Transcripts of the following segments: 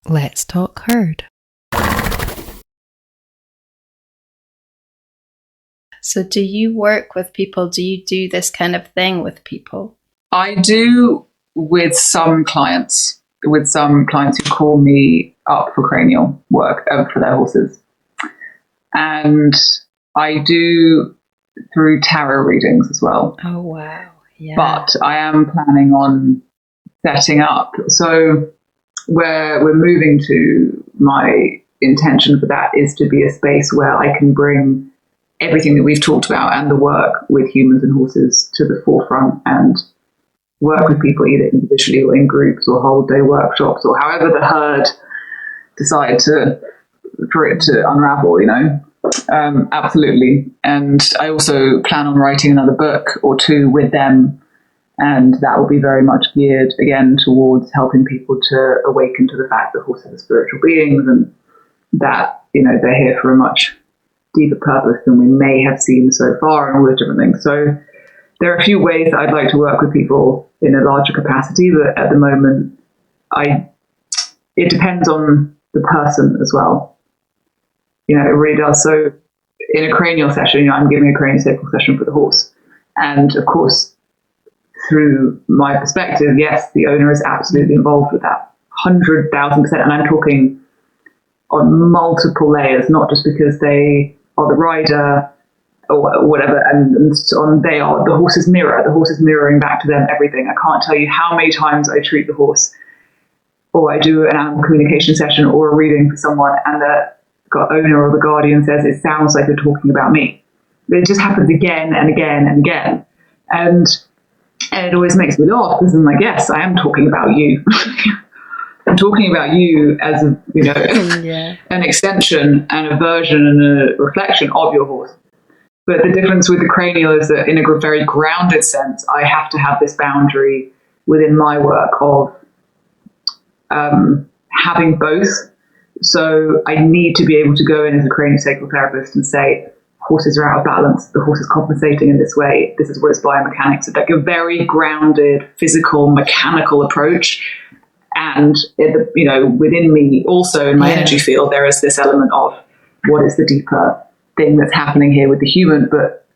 Let's talk herd. So do you work with people? Do you do this kind of thing with people? I do with some clients who call me up for cranial work for their horses. And I do through tarot readings as well. Oh, wow. Yeah. But I am planning on setting up. So where we're moving to, my intention for that is to be a space where I can bring everything that we've talked about and the work with humans and horses to the forefront and work with people either individually or in groups or whole day workshops or however the herd decide for it to unravel, absolutely. And I also plan on writing another book or two with them, and that will be very much geared again towards helping people to awaken to the fact that horses are spiritual beings and that they're here for a much deeper purpose than we may have seen so far and all those different things. So there are a few ways that I'd like to work with people in a larger capacity, but at the moment, it depends on the person as well. It really does. So in a cranial session, I'm giving a craniosacral session for the horse. And of course, through my perspective, yes, the owner is absolutely involved with that, 100,000%. And I'm talking on multiple layers, not just because they are the rider or whatever, and they are the horse's mirror. The horse is mirroring back to them everything. I can't tell you how many times I treat the horse, or I do an animal communication session or a reading for someone, and the owner or the guardian says, it sounds like you're talking about me. It just happens again and again and again. And it always makes me laugh because I'm like, yes, I am talking about you. I'm talking about you as an extension and a version and a reflection of your horse. But the difference with the cranial is that in a very grounded sense, I have to have this boundary within my work of having both. So I need to be able to go in as a craniosacral therapist and say, horses are out of balance, the horse is compensating in this way, this is what its biomechanics. It's like a very grounded, physical, mechanical approach. And, within me, also in my energy field, there is this element of what is the deeper thing that's happening here with the human, but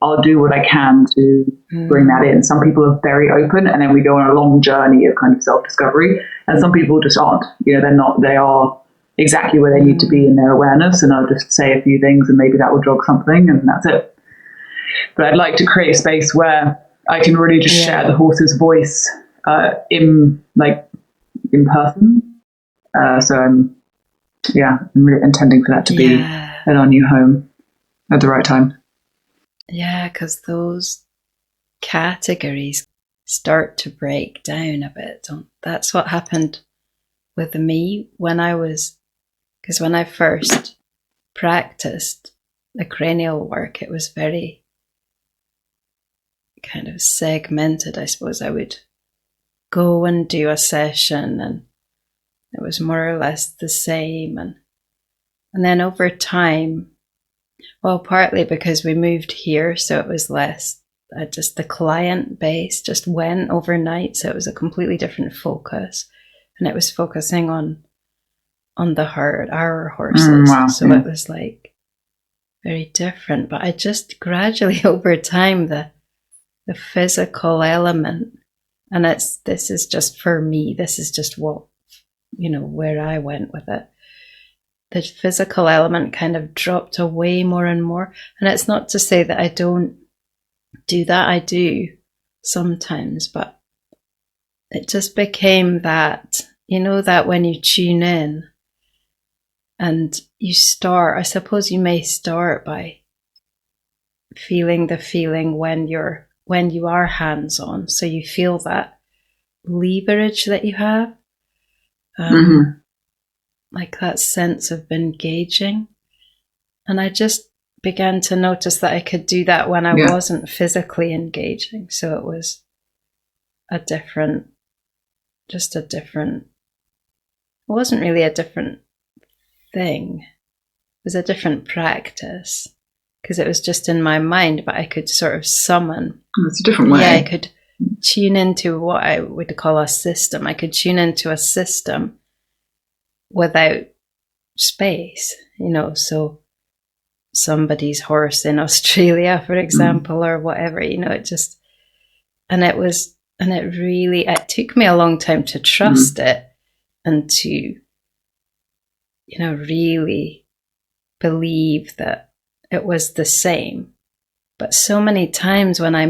I'll do what I can to bring that in. Some people are very open, and then we go on a long journey of kind of self-discovery, and some people just aren't. They are exactly where they need to be in their awareness, and I'll just say a few things and maybe that will jog something, and that's it. But I'd like to create a space where I can really just share the horse's voice in person. So I'm really intending for that to be at our new home at the right time. Yeah, because those categories start to break down a bit. That's what happened with me because when I first practiced the cranial work, it was very kind of segmented, I suppose. I would go and do a session and it was more or less the same. And then over time, well, partly because we moved here, so it was less, just the client base just went overnight. So it was a completely different focus. And it was focusing on the herd, our horses. Wow. So it was like very different. But I just gradually over time, the physical element, and this is just for me, this is just what, where I went with it. The physical element kind of dropped away more and more. And it's not to say that I don't do that. I do sometimes, but it just became that, that when you tune in and you start, I suppose you may start by feeling the feeling when you are hands-on. So you feel that leverage that you have. Like that sense of engaging. And I just began to notice that I could do that when I wasn't physically engaging. So it was it wasn't really a different thing. It was a different practice because it was just in my mind, but I could sort of summon. It's a different way. Yeah, I could tune into what I would call a system. I could tune into a system without space, so somebody's horse in Australia, for example, or whatever, it just, it took me a long time to trust it and to, really believe that it was the same. But so many times when I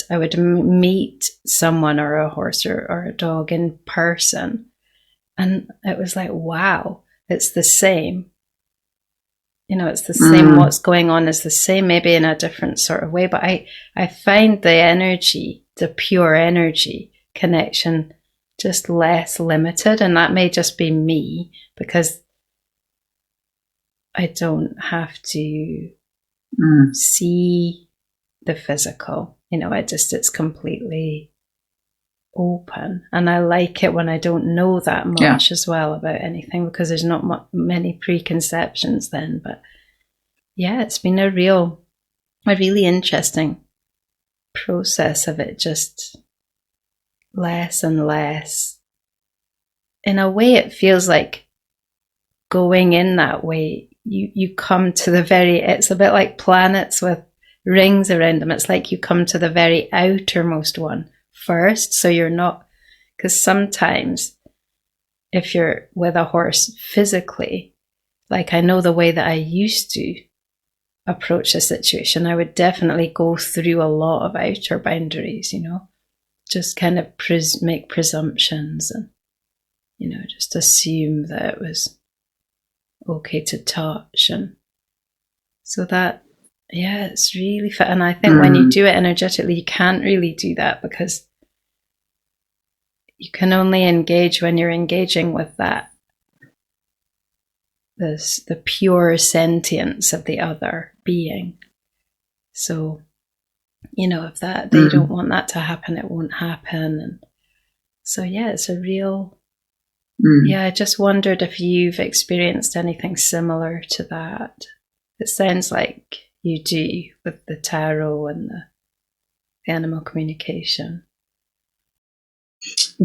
would meet someone or a horse or a dog in person, and it was like, wow, it's the same. It's the same. What's going on is the same, maybe in a different sort of way. But I find the energy, the pure energy connection, just less limited. And that may just be me, because I don't have to see the physical. It's completely open. And I like it when I don't know that much as well about anything, because there's not many preconceptions then. But yeah, it's been a really interesting process of it, just less and less. In a way, it feels like going in that way, you come to it's a bit like planets with rings around them. It's like you come to the very outermost one first, so you're not, because sometimes if you're with a horse physically, like I know the way that I used to approach a situation, I would definitely go through a lot of outer boundaries, just kind of make presumptions and, just assume that it was okay to touch. And so that, it's really fun. And I think when you do it energetically, you can't really do that, because you can only engage when you're engaging with that, the pure sentience of the other being. So, if that they don't want that to happen, it won't happen. And so, it's a real, I just wondered if you've experienced anything similar to that. It sounds like you do, with the tarot and the animal communication.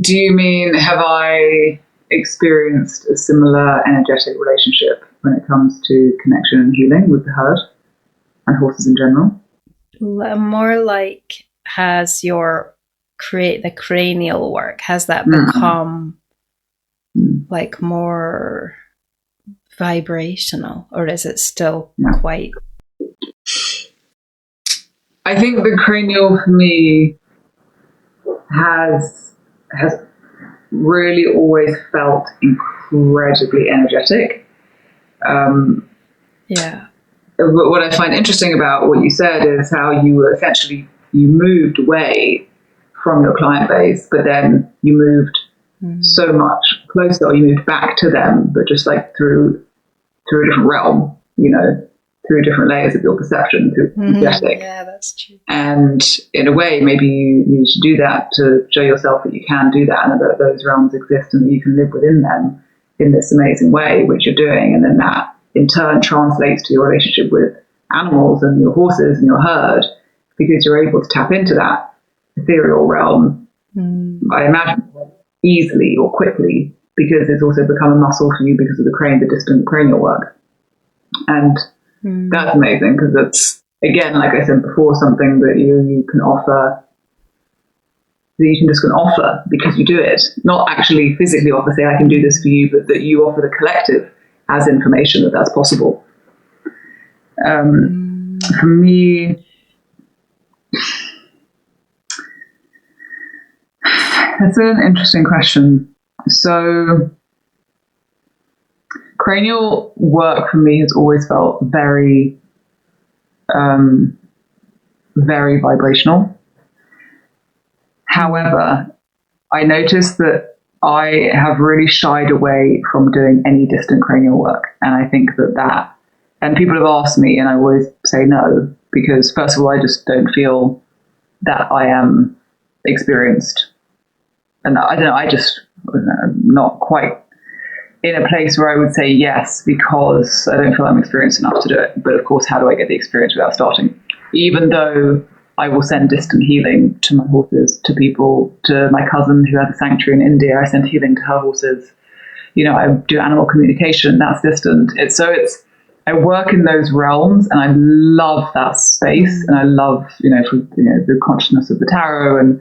Do you mean, have I experienced a similar energetic relationship when it comes to connection and healing with the herd and horses in general? More like, has the cranial work, has that become like more vibrational, or is it still quite? I think the cranial for me has really always felt incredibly energetic. What I find interesting about what you said is how you moved away from your client base, but then you moved so much closer, or you moved back to them, but just like through a different realm, through different layers of your perception, through energetic. Yeah, that's true. And in a way, maybe you need to do that to show yourself that you can do that, and that those realms exist, and that you can live within them in this amazing way, which you're doing. And then that in turn translates to your relationship with animals and your horses and your herd, because you're able to tap into that ethereal realm, I imagine, easily or quickly, because it's also become a muscle for you because of the distant cranial work. And that's amazing, because it's, again, like I said before, something that you can offer, that you can just offer because you do it. Not actually physically offer, say, I can do this for you, but that you offer the collective as information that that's possible. For me, that's an interesting question. So, cranial work for me has always felt very, very vibrational. However, I noticed that I have really shied away from doing any distant cranial work. And I think that, and people have asked me, and I always say no, because first of all, I just don't feel that I am experienced. And I don't know, I'm not quite in a place where I would say yes, because I don't feel I'm experienced enough to do it. But of course, how do I get the experience without starting? Even though I will send distant healing to my horses, to people, to my cousin who has a sanctuary in India, I send healing to her horses. I do animal communication, that's distant. I work in those realms, and I love that space, and I love, the consciousness of the tarot, and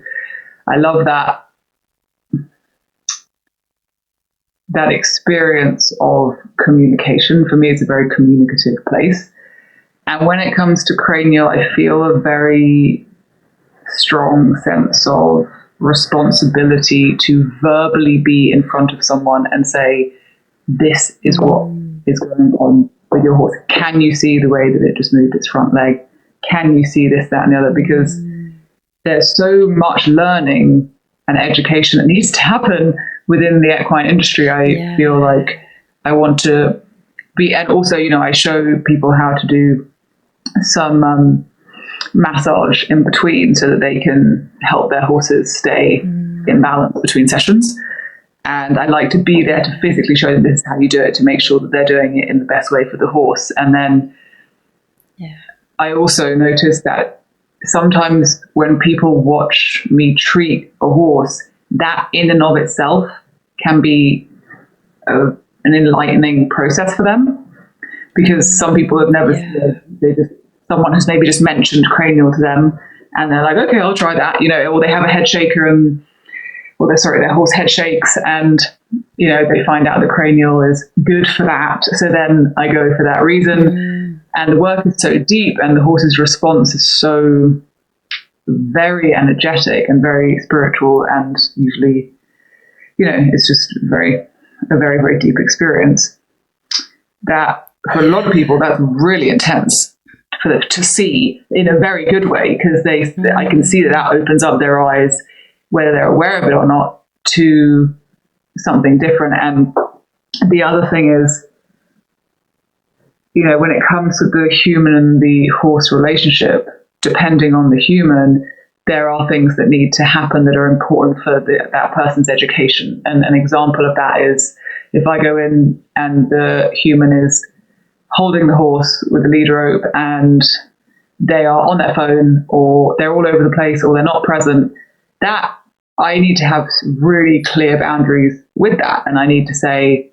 I love that experience of communication. For me, it's a very communicative place. And when it comes to cranial, I feel a very strong sense of responsibility to verbally be in front of someone and say, this is what is going on with your horse. Can you see the way that it just moved its front leg? Can you see this, that, and the other? Because there's so much learning and education that needs to happen within the equine industry. I feel like I want to be, and also, I show people how to do some massage in between so that they can help their horses stay in balance between sessions. And I like to be there to physically show them this is how you do it, to make sure that they're doing it in the best way for the horse. And then I also notice that sometimes when people watch me treat a horse, that in and of itself can be an enlightening process for them, because some people have never, someone has maybe just mentioned cranial to them, and they're like, okay, I'll try that, or they have a head shaker their horse head shakes, and they find out the cranial is good for that. So then I go for that reason, and the work is so deep, and the horse's response is so very energetic and very spiritual, and usually, it's just a very, very deep experience that for a lot of people, that's really intense to see in a very good way, because I can see that opens up their eyes, whether they're aware of it or not, to something different. And the other thing is, when it comes to the human and the horse relationship, depending on the human, there are things that need to happen that are important for that person's education. And an example of that is if I go in and the human is holding the horse with the lead rope and they are on their phone, or they're all over the place, or they're not present, that I need to have really clear boundaries with that. And I need to say,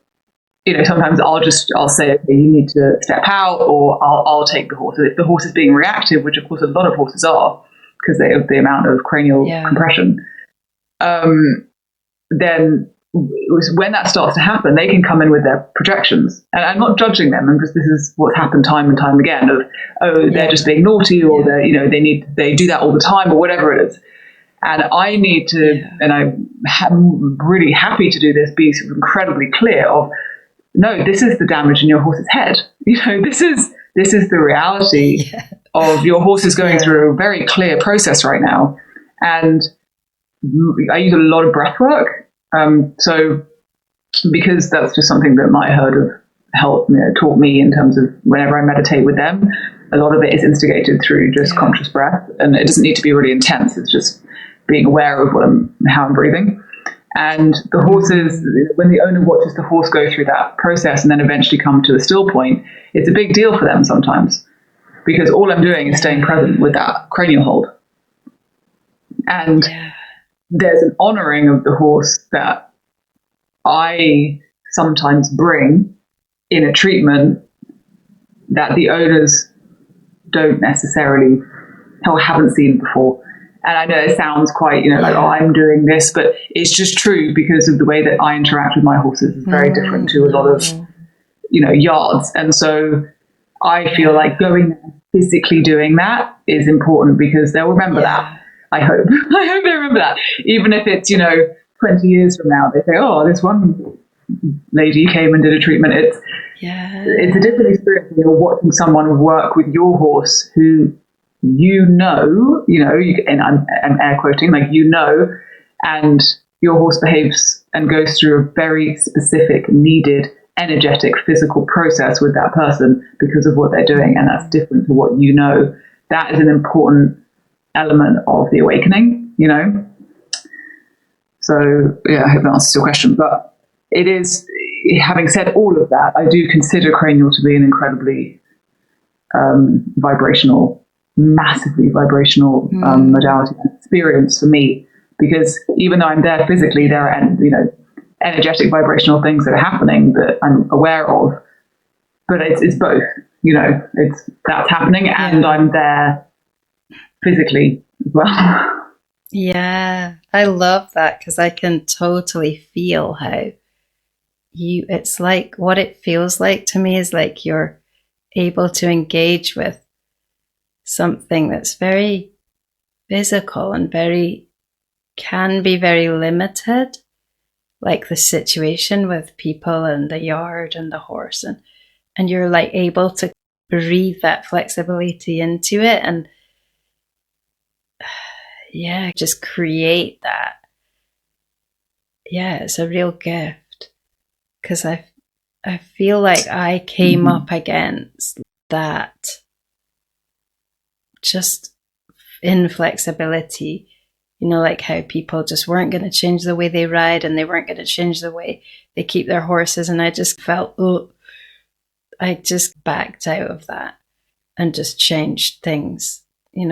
sometimes I'll say, okay, you need to step out, or I'll take the horse. If the horse is being reactive, which of course a lot of horses are, because they have the amount of cranial compression, then when that starts to happen, they can come in with their projections. And I'm not judging them. this is what's happened time and time again of, they're just being naughty, or they're, they do that all the time, or whatever it is. And I need to, and I'm really happy to do this, be incredibly clear of, no, this is the damage in your horse's head. This is the reality of your horse is going through a very clear process right now. And I use a lot of breath work. So because that's just something that my herd have helped, taught me in terms of whenever I meditate with them, a lot of it is instigated through just conscious breath. And it doesn't need to be really intense. It's just being aware of how I'm breathing. And the horses, when the owner watches the horse go through that process and then eventually come to a still point, it's a big deal for them sometimes, because all I'm doing is staying present with that cranial hold. And there's an honoring of the horse that I sometimes bring in a treatment that the owners don't necessarily or haven't seen before. And I know it sounds quite, like, oh, I'm doing this, but it's just true because of the way that I interact with my horses is very different to a lot of, yards. And so I feel like going physically doing that is important, because they'll remember that. I hope. I hope they remember that. Even if it's, 20 years from now, they say, oh, this one lady came and did a treatment. It's a different experience when you're watching someone work with your horse who and I'm air quoting, like, and your horse behaves and goes through a very specific, needed, energetic, physical process with that person because of what they're doing, and that's different to what That is an important element of the awakening, So, I hope that answers your question. But it is, having said all of that, I do consider cranial to be an incredibly massively vibrational modality and experience for me, because even though I'm there physically, there are energetic vibrational things that are happening that I'm aware of. But it's both, that's happening, and I'm there physically as well. Yeah, I love that, because I can totally feel how it's like, what it feels like to me is like you're able to engage with something that's very physical and can be very limited, like the situation with people and the yard and the horse, and you're like able to breathe that flexibility into it, and just create that. It's a real gift, because I feel like I came up against that just inflexibility, like how people just weren't going to change the way they ride, and they weren't going to change the way they keep their horses. And I just felt, I just backed out of that and just changed things, in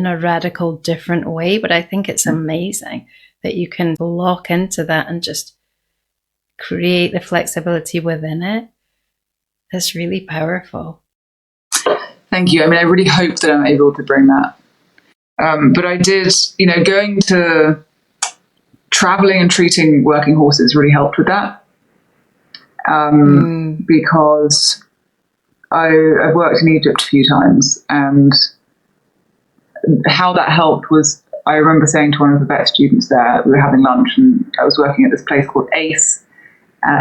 a radical different way. But I think it's amazing that you can lock into that and just create the flexibility within it. It's really powerful. Thank you. I mean, I really hope that I'm able to bring that. But I did, going to traveling and treating working horses really helped with that. Because I've worked in Egypt a few times, and how that helped was, I remember saying to one of the vet students there, we were having lunch, and I was working at this place called ACE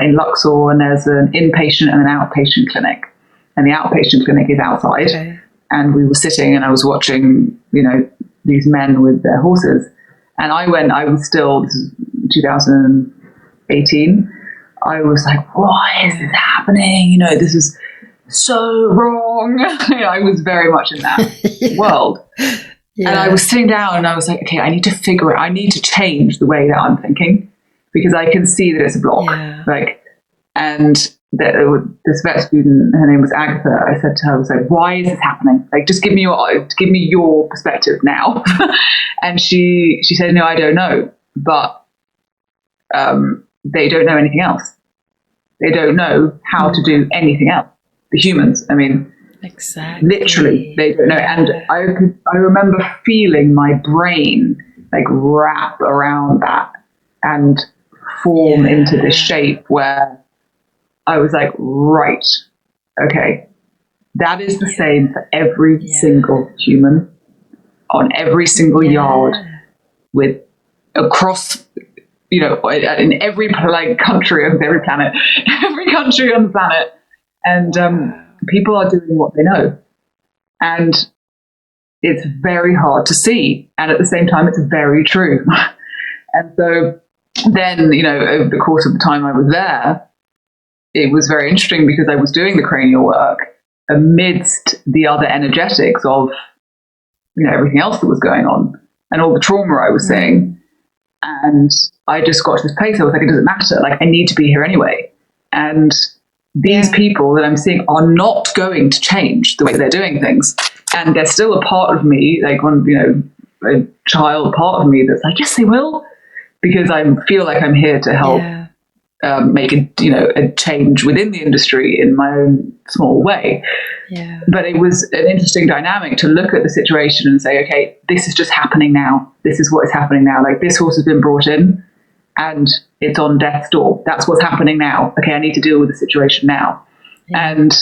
in Luxor, and there's an inpatient and an outpatient clinic. And the outpatient clinic is outside. Okay. And we were sitting, and I was watching, these men with their horses. And I was still, this is 2018, I was like, why is this happening? This is so wrong. I was very much in that world. Yeah. And I was sitting down, and I was like, okay, I need to change the way that I'm thinking, because I can see that it's a block. Yeah. And this vet student, her name was Agatha, I said to her, I was like, why is this happening? Just give me your perspective now. And she said, no, I don't know. But they don't know anything else. They don't know how to do anything else. The humans, I mean, exactly. Literally, they don't know. And I remember feeling my brain wrap around that and form into this shape where I was like, right, okay, that is the same for every single human on every single yard, with across, in every country of every planet, every country on the planet, and people are doing what they know, and it's very hard to see, and at the same time, it's very true. And so then, over the course of the time I was there, it was very interesting, because I was doing the cranial work amidst the other energetics of, everything else that was going on and all the trauma I was seeing. And I just got to this place, I was like, it doesn't matter. I need to be here anyway. And these people that I'm seeing are not going to change the way they're doing things. And there's still a part of me, a child part of me that's like, yes, they will. Because I feel like I'm here to help make a change within the industry in my own small way. Yeah. But it was an interesting dynamic to look at the situation and say, okay, this is just happening now. This is what is happening now. This horse has been brought in and it's on death's door. That's what's happening now. Okay, I need to deal with the situation now. Yeah. And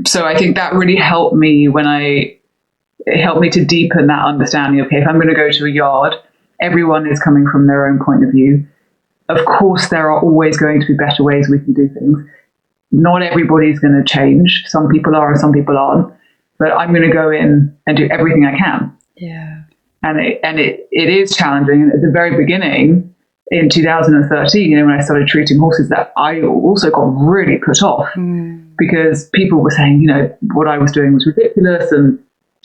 so I think that really helped me it helped me to deepen that understanding of, okay, if I'm going to go to a yard, everyone is coming from their own point of view. Of course, there are always going to be better ways we can do things. Not everybody's going to change. Some people are and some people aren't. But I'm going to go in and do everything I can. Yeah. And it is challenging. And at the very beginning, in 2013, when I started treating horses, that I also got really put off because people were saying, what I was doing was ridiculous and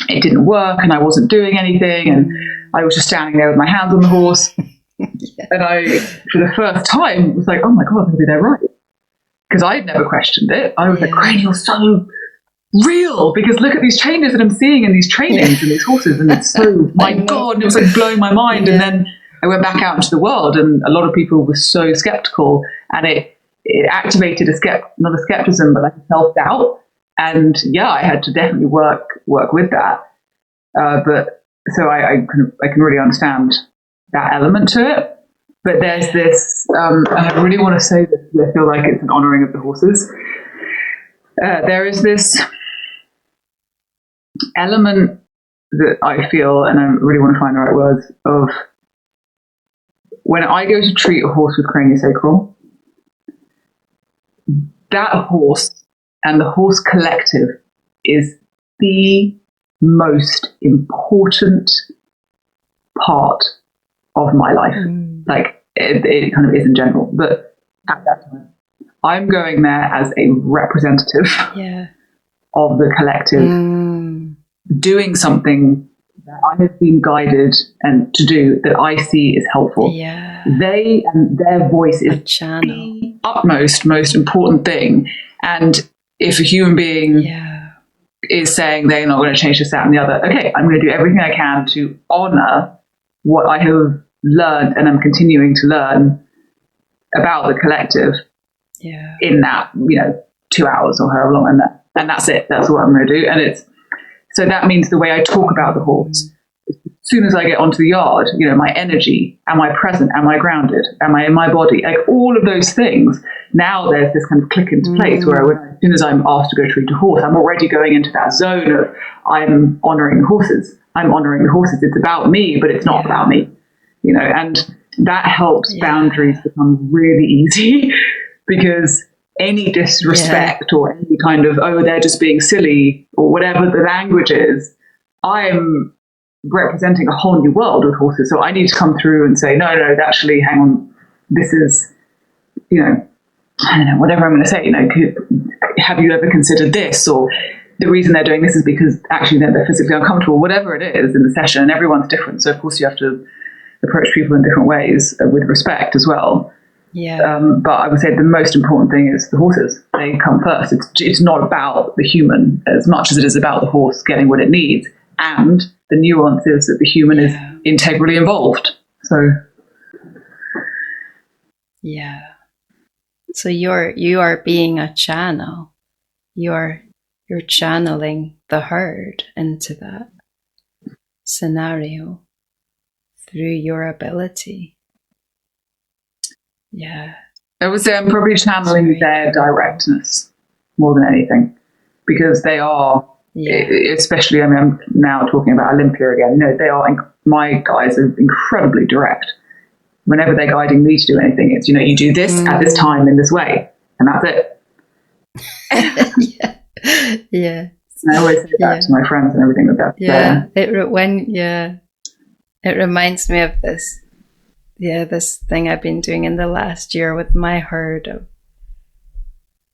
it didn't work and I wasn't doing anything and I was just standing there with my hands on the horse. And I, for the first time, was like, oh my God, maybe they're right. Because I had never questioned it. I was like, cranial's so real because look at these changes that I'm seeing in these trainings and these horses. And it's so, my God, and it was blowing my mind. And then I went back out into the world, and a lot of people were so skeptical, and it activated not a skepticism, but like a self-doubt. And yeah, I had to definitely work with that. But so I can really understand that element to it. But there's this, and I really want to say this, I feel like it's an honoring of the horses. There is this element that I feel, and I really want to find the right words, of when I go to treat a horse with craniosacral, that horse and the horse collective is the most important part of my life. Like it kind of is in general, but at that time, I'm going there as a representative of the collective, doing something that I have been guided and to do that I see is helpful. They and their voice is the utmost, most important thing. And if a human being is saying they're not going to change this, that, and the other, okay, I'm going to do everything I can to honor what I have learned and I'm continuing to learn about the collective in that, 2 hours or however long, and that's it. That's what I'm going to do. And so that means the way I talk about the horse, as soon as I get onto the yard, my energy, am I present? Am I grounded? Am I in my body? Like all of those things. Now there's this kind of click into place where as soon as I'm asked to go treat a horse, I'm already going into that zone of I'm honoring the horses. I'm honoring the horses. It's about me, but it's not about me, and that helps boundaries become really easy because any disrespect or any kind of, they're just being silly or whatever the language is, I'm representing a whole new world with horses. So I need to come through and say, no, actually, hang on, this is, I don't know, whatever I'm going to say, have you ever considered this? Or the reason they're doing this is because actually they're physically uncomfortable, whatever it is in the session, and everyone's different. So of course you have to approach people in different ways with respect as well. But I would say the most important thing is the horses. They come first. It's not about the human as much as it is about the horse getting what it needs. And the nuance is that the human is integrally involved. So so you are being a channel. You're channeling the herd into that scenario through your ability. I would say I'm probably channeling their directness more than anything, because they are, especially, I'm now talking about Olympia again, my guys are incredibly direct. Whenever they're guiding me to do anything, it's, you do this at this time in this way, and that's it. And I always say that to my friends and everything like that. It reminds me of this. This thing I've been doing in the last year with my herd of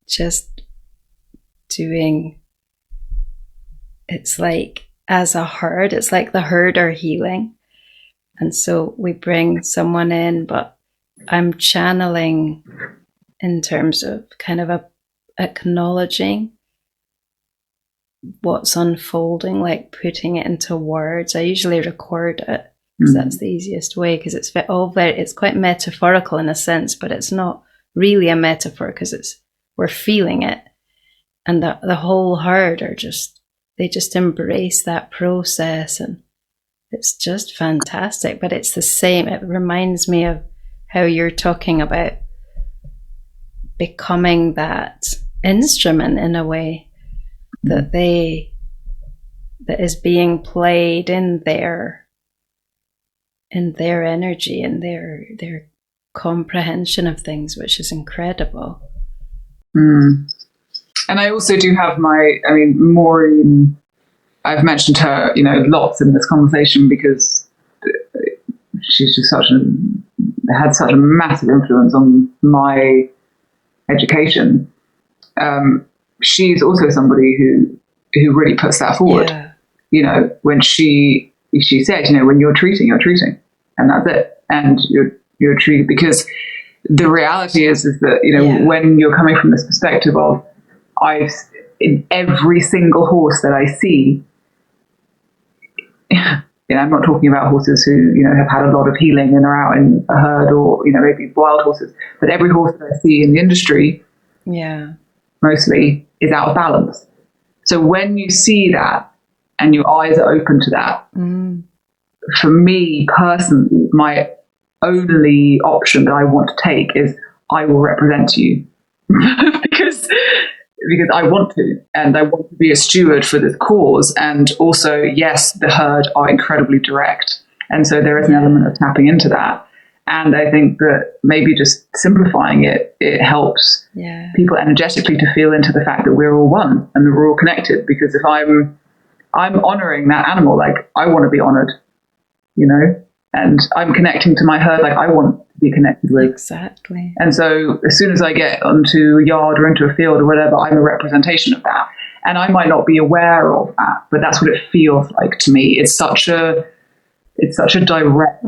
just doing, it's like as a herd, it's like the herd are healing. And so we bring someone in, but I'm channeling in terms of kind of acknowledging what's unfolding, like putting it into words. I usually record it, because that's the easiest way, because it's quite metaphorical in a sense, but it's not really a metaphor because we're feeling it, and the whole herd they just embrace that process, and it's just fantastic. But it's the same. It reminds me of how you're talking about becoming that instrument in a way that is being played in their energy and their comprehension of things, which is incredible. And I also do have Maureen, I've mentioned her, lots in this conversation because she's just had such a massive influence on my education. She's also somebody who really puts that forward. When she said, when you're treating, and that's it. And you're treating, because the reality is that, when you're coming from this perspective of, in every single horse that I see, I'm not talking about horses who, have had a lot of healing and are out in a herd, or, maybe wild horses, but every horse that I see in the industry, mostly, is out of balance. So when you see that and your eyes are open to that, for me personally, my only option that I want to take is I will represent you because I want to, and I want to be a steward for this cause. And also, yes, the herd are incredibly direct. And so there is an element of tapping into that. And I think that maybe just simplifying it helps people energetically to feel into the fact that we're all one and that we're all connected. Because if I'm honoring that animal, like I want to be honored, and I'm connecting to my herd like I want to be connected with. Exactly. And so as soon as I get onto a yard or into a field or whatever, I'm a representation of that. And I might not be aware of that, but that's what it feels like to me. It's such a direct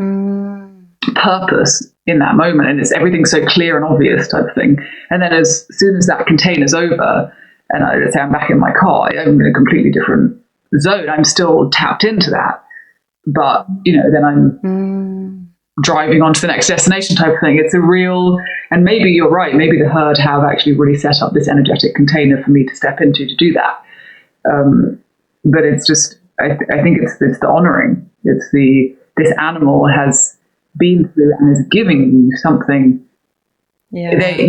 purpose in that moment, and it's everything so clear and obvious type of thing. And then as soon as that container's over, and let's say I'm back in my car, I'm in a completely different zone. I'm still tapped into that. But, then I'm driving on to the next destination type of thing. It's a real, and maybe you're right, maybe the herd have actually really set up this energetic container for me to step into to do that. But it's just, I think it's the honoring. It's this animal has been through and is giving you something that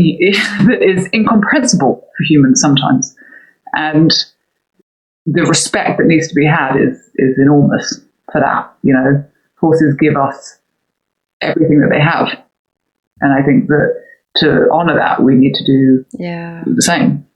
is incomprehensible for humans sometimes. And the respect that needs to be had is enormous for that. Horses give us everything that they have, and I think that to honor that we need to do the same.